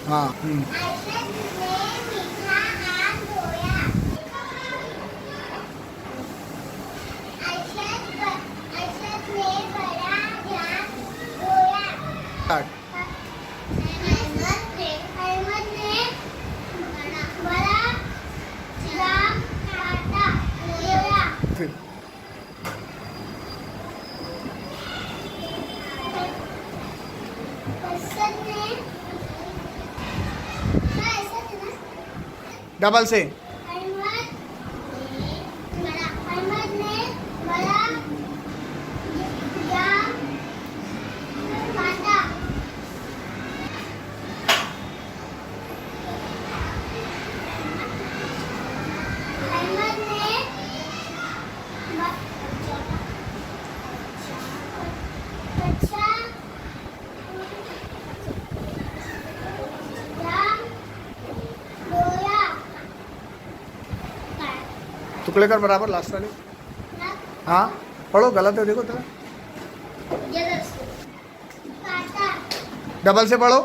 हाँ स्टार्ट। फिर डबल से टुकड़े कर बराबर लास्ट वाले। हाँ पढ़ो, गलत है देखो तेरा। डबल से पढ़ो।